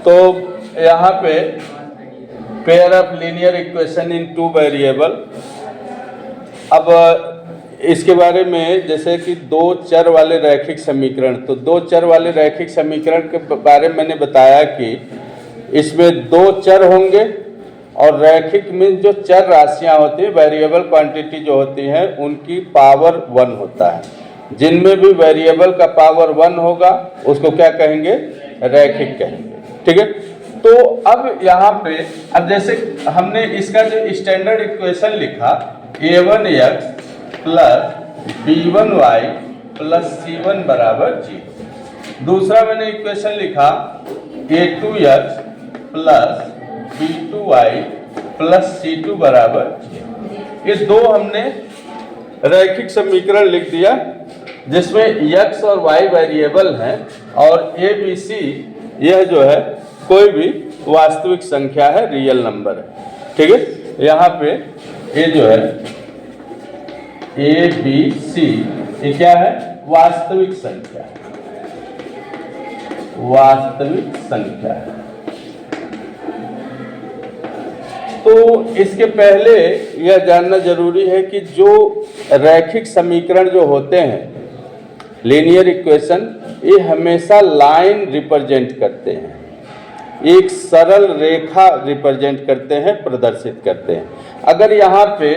तो यहाँ पे pair of linear equation in two variable. अब इसके बारे में जैसे कि दो चर वाले रैखिक समीकरण, तो दो चर वाले रैखिक समीकरण के बारे में मैंने बताया कि इसमें दो चर होंगे और रैखिक में जो चर राशियां होती हैं, वेरिएबल क्वांटिटी जो होती हैं, उनकी पावर 1 होता है। जिनमें भी वेरिएबल का पावर 1 होगा उसको क्या कहेंगे? रैखिक कहेंगे। ठीक है। तो अब यहाँ पे अब जैसे हमने इसका जो स्टैंडर्ड इक्वेशन लिखा a1x plus b1y plus c1 बराबर 0। दूसरा मैंने इक्वेशन लिखा a2x plus b2y plus c2 बराबर 0। ये दो हमने रैखिक समीकरण लिख दिया जिसमें x और y वेरिएबल हैं और a b c यह जो है कोई भी वास्तविक संख्या है, रियल नंबर है। ठीक है। यहाँ पे ये जो है a b c ये क्या है? वास्तविक संख्या है, वास्तविक संख्या है। तो इसके पहले यह जानना जरूरी है कि जो रैखिक समीकरण जो होते हैं, लीनियर इक्वेशन, ये हमेशा लाइन रिप्रेजेंट करते हैं, एक सरल रेखा रिप्रेजेंट करते हैं, प्रदर्शित करते हैं। अगर यहाँ पे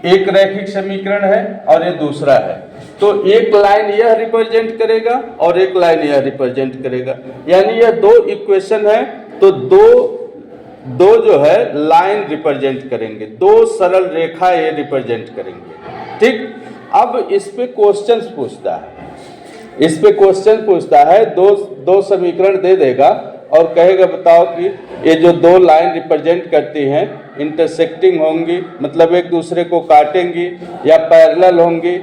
एक रैखिक समीकरण है और ये दूसरा है, तो एक लाइन यह रिप्रेजेंट करेगा और एक लाइन यह रिप्रेजेंट करेगा, यानी यह दो इक्वेशन है तो दो जो है लाइन रिप्रेजेंट करेंगे, दो सरल रेखा ये रिप्रेजेंट करेंगे। ठीक। अब इस पे क्वेश्चन पूछता है, इस पे क्वेश्चन पूछता है, दो समीकरण दे देगा और कहेगा बताओ कि ये जो दो लाइन रिप्रेजेंट करती हैं इंटरसेक्टिंग होंगी, मतलब एक दूसरे को काटेंगी, या पैरेलल होंगी,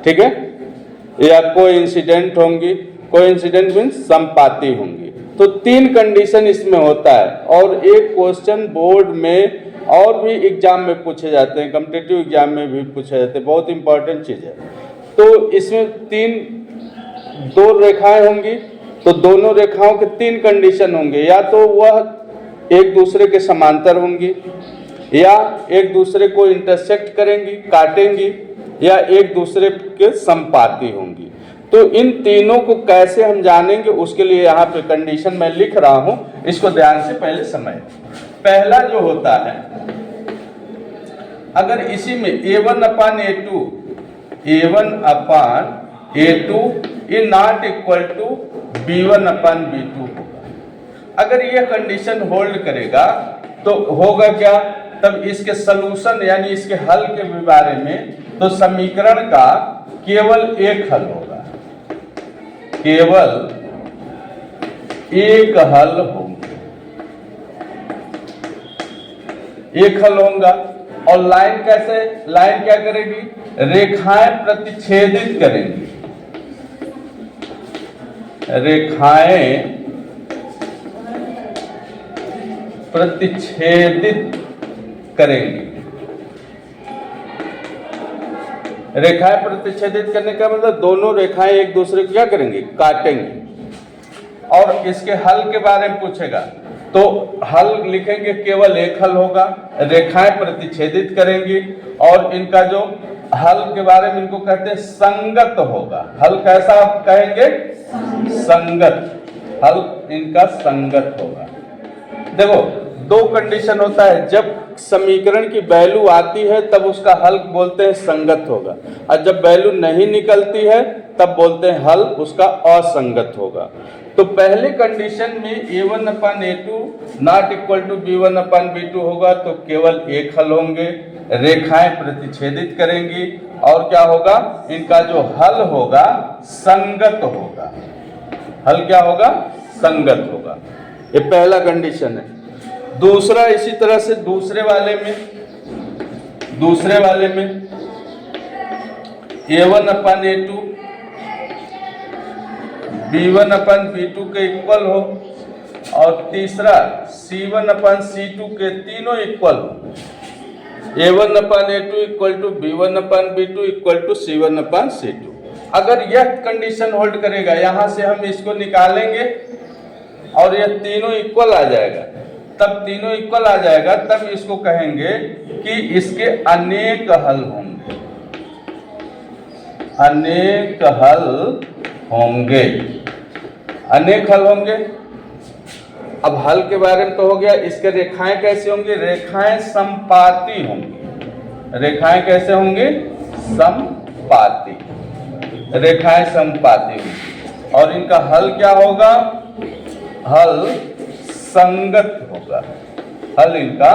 ठीक है, या कोइंसिडेंट होंगी। कोइंसिडेंट मीन्स समपाती होंगी। तो तीन कंडीशन इसमें होता है और एक क्वेश्चन बोर्ड में और भी एग्जाम में पूछे जाते हैं, कॉम्पिटिटिव एग्जाम में भी पूछे जाते हैं, बहुत इंपॉर्टेंट चीज़ है। तो इसमें दो रेखाएं होंगी तो दोनों रेखाओं के तीन कंडीशन होंगे, या तो वह एक दूसरे के समांतर होंगी, या एक दूसरे को इंटरसेक्ट करेंगी, काटेंगी, या एक दूसरे के समपाती होंगी। तो इन तीनों को कैसे हम जानेंगे, उसके लिए यहाँ पे कंडीशन मैं लिख रहा हूँ, इसको ध्यान से पहले समझ। पहला जो होता है, अगर इसी में a1 upon a2, a1 upon a2 ये not equal to b1 upon b2 होगा। अगर ये कंडीशन होल्ड करेगा तो होगा क्या? तब इसके सलूशन यानी इसके हल के बारे में, तो समीकरण का केवल एक हल होगा, केवल एक हल होगा, एक हल होगा। और लाइन कैसे? लाइन क्या करेगी? रेखाएं प्रतिच्छेदित करेंगी, रेखाएं प्रतिच्छेदित करेंगी। रेखाएं प्रतिच्छेदित करने का मतलब दोनों रेखाएं एक दूसरे को क्या करेंगी? काटेंगी। और इसके हल के बारे में पूछेगा तो हल लिखेंगे, केवल एक हल होगा, रेखाएं प्रतिच्छेदित करेंगी और इनका जो हल के बारे में इनको कहते हैं संगत होगा। हल कैसा आप कहेंगे? संगत। हल इनका संगत होगा। देखो दो कंडीशन होता है, जब समीकरण की वैल्यू आती है तब उसका हल बोलते हैं संगत होगा, और जब वैल्यू नहीं निकलती है तब बोलते हैं हल उसका असंगत होगा। तो पहले कंडीशन में a1 upon a2 not equal to b1 upon b2 होगा, तो केवल एक हल होंगे, रेखाएं प्रतिच्छेदित करेंगी और क्या होगा? इनका जो हल होगा संगत होगा। हल क्या होगा? संगत होगा। ये पहला कंडीशन है। दूसरा इसी तरह से दूसरे वाले में a1 upon a2 b1 upon b2 के इक्वल हो, और तीसरा c1 अपान c2 के तीनों इक्वल हो। a1 upon a2 equal to b1 upon b2 equal to c1 upon c2। अगर यह कंडीशन होल्ड करेगा, यहां से हम इसको निकालेंगे और यह तीनों इक्वल आ जाएगा, तब तीनों इक्वल आ जाएगा तब इसको कहेंगे कि इसके अनेक हल होंगे, अनेक हल होंगे, अनेक हल होंगे। अब हल के बारे में तो हो गया, इसके रेखाएं कैसे होंगी? रेखाएं समपाती होंगी। रेखाएं कैसे होंगी? समपाती, रेखाएं समपाती होंगी। और इनका हल क्या होगा? हल संगत होगा, हल इनका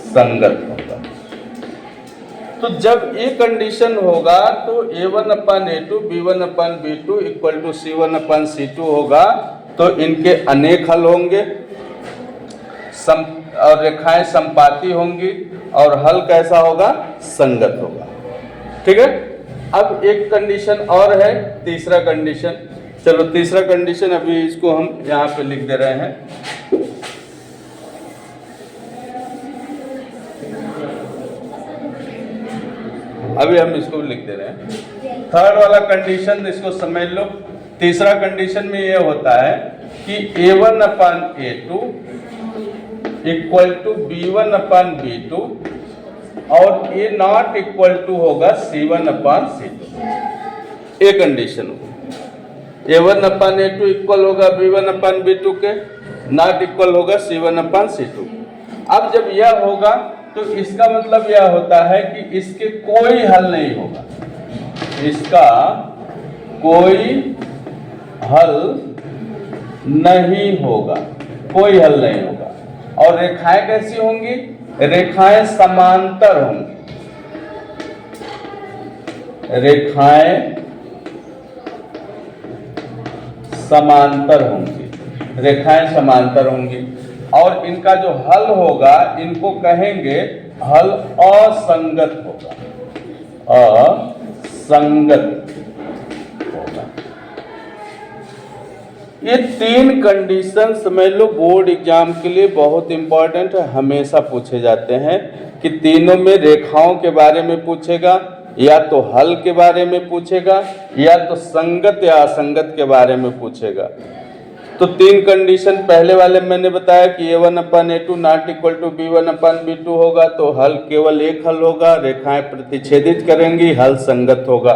संगत होगा। तो जब ये कंडीशन होगा तो a1/a2 b1/b2 equal to c1/c2 होगा, तो इनके अनेक हल होंगे और रेखाएं समपाती होंगी और हल कैसा होगा? संगत होगा। ठीक है। अब एक कंडीशन और है, तीसरा कंडीशन। चलो तीसरा कंडीशन अभी इसको हम यहाँ पे लिख दे रहे हैं। अभी हम इसको लिख दे रहे हैं। थर्ड वाला कंडीशन इसको समझ लो। तीसरा कंडीशन में ये होता है कि a1/a2 इक्वल टू b1/b2 और a नॉट इक्वल टू होगा c1/c2। ये कंडीशन होगा। a1/a2 इक्वल होगा b1/b2 के, नॉट इक्वल होगा c1/c2। अब जब यह होगा तो इसका मतलब यह होता है कि इसके कोई हल नहीं होगा, इसका कोई हल नहीं होगा, कोई हल नहीं होगा। और रेखाएं कैसी होंगी? रेखाएं समांतर होंगी, रेखाएं समांतर होंगी, रेखाएं समांतर होंगी। और इनका जो हल होगा इनको कहेंगे हल असंगत होगा, असंगत होगा। ये तीन कंडीशन समझ लो, बोर्ड एग्जाम के लिए बहुत इंपॉर्टेंट है, हमेशा पूछे जाते हैं कि तीनों में रेखाओं के बारे में पूछेगा, या तो हल के बारे में पूछेगा, या तो संगत या असंगत के बारे में पूछेगा। तो तीन कंडीशन पहले वाले मैंने बताया कि a1/a2 not equal to b1/b2 होगा, तो हल केवल एक हल होगा, रेखाएं प्रतिच्छेदित करेंगी, हल संगत होगा।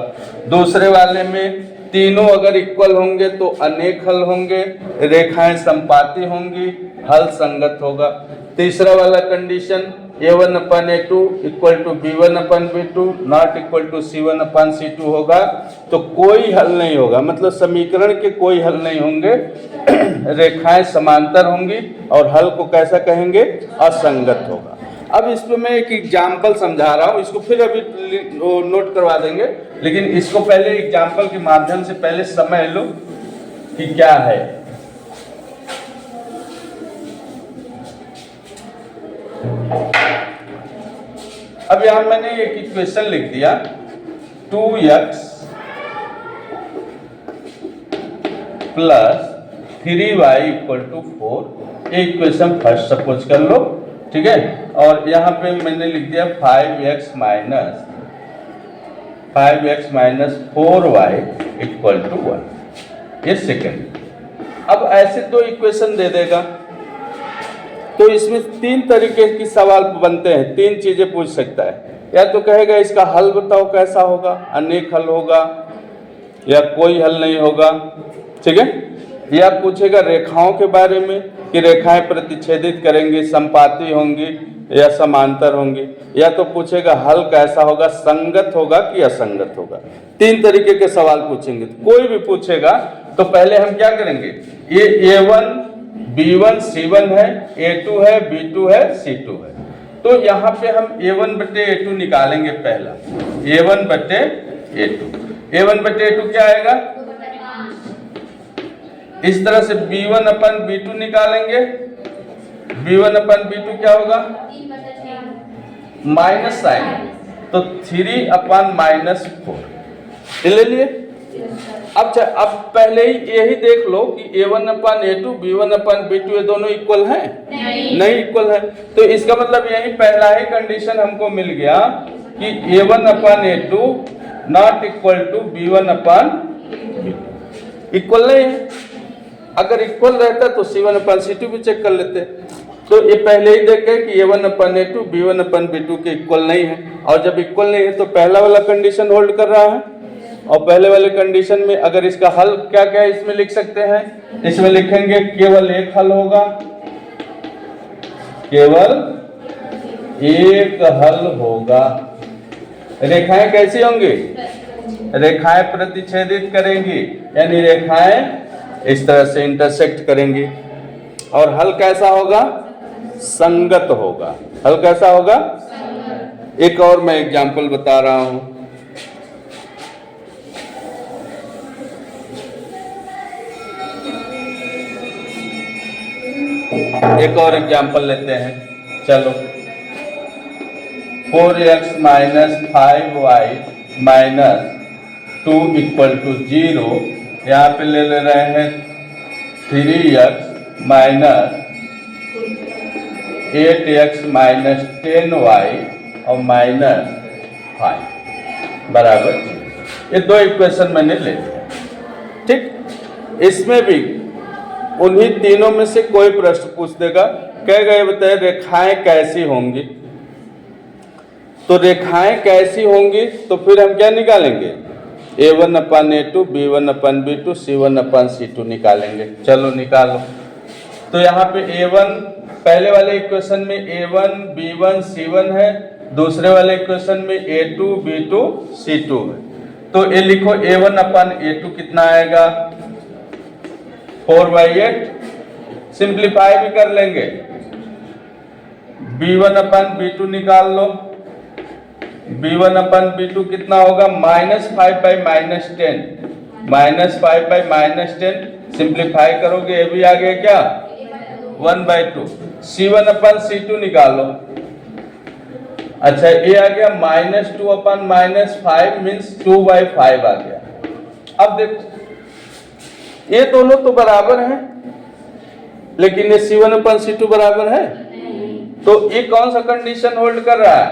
दूसरे वाले में तीनों अगर इक्वल होंगे तो अनेक हल होंगे, रेखाएं समपाती होंगी, हल संगत होगा। तीसरा वाला condition a1/a2 equal to b1/b2 not equal to c1/c2 होगा, तो कोई हल नहीं होगा, मतलब समीकरण के कोई हल नहीं होंगे, रेखाएं समांतर होंगी और हल को कैसा कहेंगे? असंगत होगा। अब इसमें मैं एक एग्जाम्पल समझा रहा हूँ, इसको फिर अभी नोट करवा देंगे, लेकिन इसको पहले एग्जाम्पल के माध्यम से पहले समझ लो कि क्या है। अब यहां मैंने एक इक्वेशन लिख दिया 2x plus 3y equal to 4। ये इक्वेशन फर्स्ट सपोज कर लो, ठीक है। और यहां पे मैंने लिख दिया 5x minus 4y equal to 1। ये सेकेंड। अब ऐसे दो इक्वेशन दे देगा, तो इसमें तीन तरीके की सवाल बनते हैं, तीन चीजें पूछ सकता है। या तो कहेगा इसका हल बताओ कैसा होगा, अनेक हल होगा या कोई हल नहीं होगा, ठीक है। या पूछेगा रेखाओं के बारे में कि रेखाएं प्रतिच्छेदित करेंगी, समपाती होंगी या समांतर होंगी। या तो पूछेगा हल कैसा होगा, संगत होगा कि असंगत होगा। तीन तरीके के सवाल पूछेंगे। कोई भी पूछेगा तो पहले हम क्या करेंगे, ये a1 b1 c1 है, a2 है, b2 है, c2 है, तो यहाँ पे हम a1/a2 निकालेंगे। पहला a1/a2 क्या आएगा? इस तरह से b1/b2 निकालेंगे। b1/b2 क्या होगा? माइनस साइन, तो 3/-4 ले लिए। अब पहले ही यही देख लो कि a1/a2 b1/b2 ये दोनों इक्वल हैं? नहीं इक्वल है। तो इसका मतलब यही पहला ही कंडीशन हमको मिल गया कि a1/a2 not equal to B1 upon B2। Equal नहीं है, अगर इक्वल रहता तो C1 अपन C2 भी चेक कर लेते। तो ये पहले ही देखे कि A1 अपन A2 B1 अपन B2 के इक्वल नहीं है, और जब इक्वल नहीं है तो पहला वाला कंडीशन होल्ड कर रहा है। और पहले वाले कंडीशन में अगर इसका हल क्या क्या इसमें लिख सकते हैं, इसमें लिखेंगे केवल एक हल होगा, केवल एक हल होगा। रेखाएं कैसी होंगी, रेखाएं प्रतिच्छेदित करेंगी, यानी रेखाएं इस तरह से इंटरसेक्ट करेंगी। और हल कैसा होगा, संगत होगा। हल कैसा होगा, एक और मैं एग्जांपल बता रहा हूं। एक और एग्जांपल लेते हैं, चलो। 4x minus 5y minus 2 equal to 0, यहाँ पे ले रहे हैं 3x minus 8x minus 10y और माइनस 5 बराबर। ये दो इक्वेशन मैंने ले लिया, ठीक। इसमें भी उन्हीं तीनों में से कोई प्रश्न पूछ देगा, कहेगा ये बताए रेखाएं कैसी होंगी। तो रेखाएं कैसी होंगी तो फिर हम क्या निकालेंगे, A1 अपन A2 B1 upon B2 C1 अपन C2 निकालेंगे। चलो निकालो। तो यहाँ पे A1 पहले वाले इक्वेशन में A1 B1 C1 है, दूसरे वाले इक्वेशन में A2 B2 C2 है। तो ये लिखो A1 अपन A2 कितना आएगा, 4/8। सिंप्लीफाई भी कर लेंगे। B1 अपन B2 निकाल लो, B1 अपन B2 कितना होगा, -5/-10, -5/-10। सिंप्लीफाई करोगे ये भी आ गया क्या, 1/2। C1 अपन C2 निकालो, अच्छा ये आ गया -2 अपन -5 मीन्स 2/5 आ गया। अब देखो ये दोनों तो बराबर हैं, लेकिन ये C1 अपन C2 बराबर है, तो ये कौन सा कंडीशन होल्ड कर रहा है,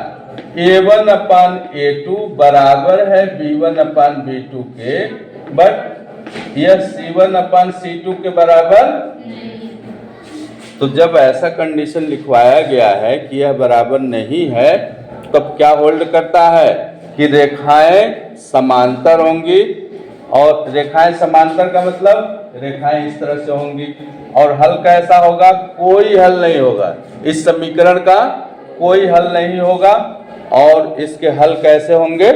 A1 अपन A2 बराबर है B1 अपन B2 के, बट यह C1 अपन C2 के बराबर। तो जब ऐसा कंडीशन लिखवाया गया है कि यह बराबर नहीं है, तब क्या होल्ड करता है कि रेखाएं समांतर होंगी। और रेखाएं समांतर का मतलब रेखाएं इस तरह से होंगी। और हल कैसा होगा, कोई हल नहीं होगा, इस समीकरण का कोई हल नहीं होगा। और इसके हल कैसे होंगे,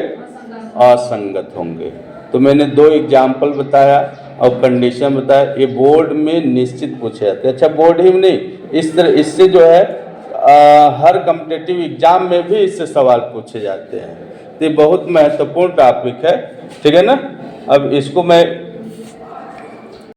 असंगत होंगे। तो मैंने दो एग्जाम्पल बताया और कंडीशन बताया, ये बोर्ड में निश्चित पूछे जाते हैं। अच्छा बोर्ड ही नहीं, इस तरह इससे जो है हर कॉम्पिटिटिव एग्जाम में भी इससे सवाल पूछे जाते हैं। तो ये बहुत महत्वपूर्ण टॉपिक है, ठीक है ना। अब इसको मैं